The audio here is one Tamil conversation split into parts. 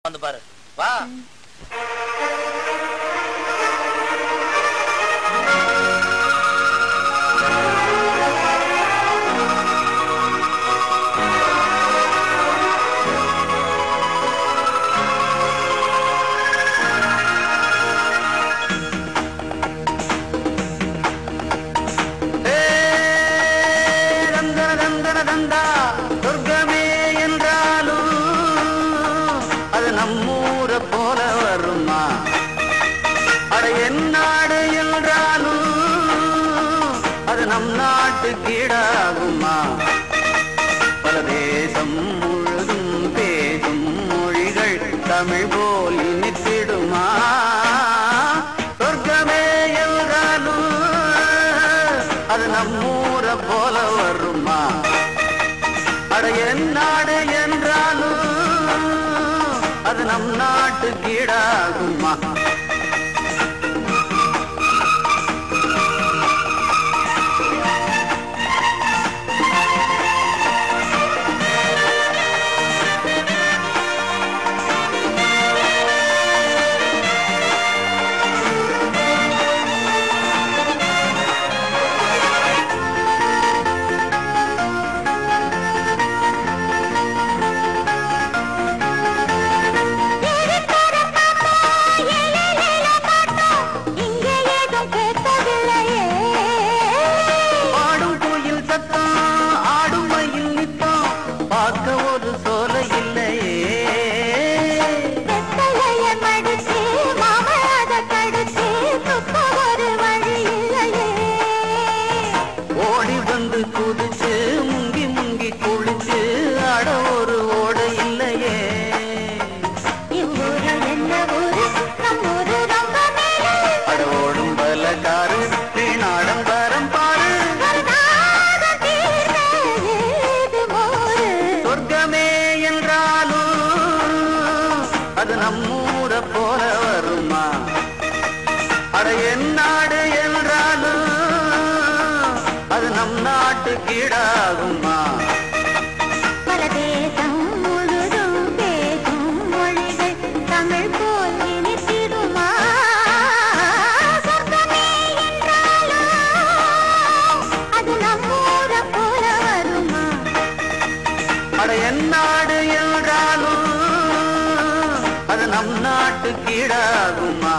வந்து பாரு வா. நம்மூர போல வருமா அட என்னாடு என்றாலும் அது நம் நாட்டு கீழாகுமா பல தேசம் முழுதும் பேசும் மொழிகள் தமிழ் போல் இனித்திடுமா சொர்க்கமே என்றாலும் அது நம்மூர போல வருமா அட என்னாடு என்றாலும் அது நம் நாட்டு கீழாகுமா குதிச்சு முங்கி முங்கி குளிச்சு அட ஒரு ஓட இல்லையே அட ஓடும் பலகாரு வீணாடம் வரம் பாரு சொர்க்கமே என்றாலும் அது நம்மூர போல வருமா அட என்னாடு என்றாலும் அது நம் நாட்டு கீழாகுமா பல தேசம் முழுதும் பேசும் மொழிகள் தமிழ் போல் இனித்திடுமா சொர்க்கமே என்றாலும் அது நம்மூர போல வருமா அட என்னாடு என்றாலும் அது நம் நாட்டு கீழாகுமா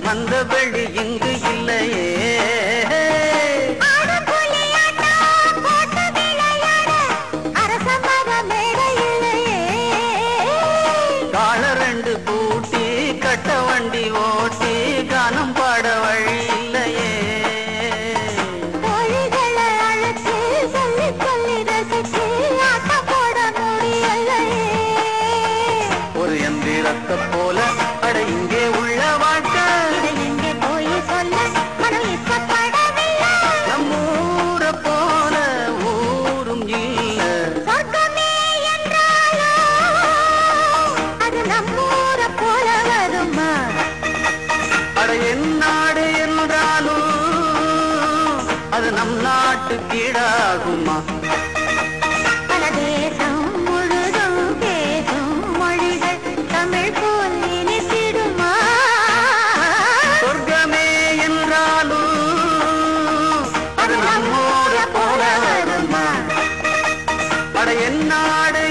மந்த வெளி இங்கு இல்லையே கால ரெண்டு பூட்டி கட்ட வண்டி ஓட்டி கானம் பாட வழி இல்லையே ஒரு எந்திரத்தை போல அட இங்கே உள்ள வாழ்க்கை நம்மூர போல ஊரும் இல்ல சொர்க்கமே என்றாலும் அது நம்மூர போல வருமா அட என்னாடு என்றாலும் அது நம் நாட்டு கீழாகுமா பல தேசம் முழுதும் பேசும் மொழிகள் தமிழ் போல் இனித்திடுமா சொர்க்கமே என்றாலும் அது நம்மூர போல வருமா அட என்னாடு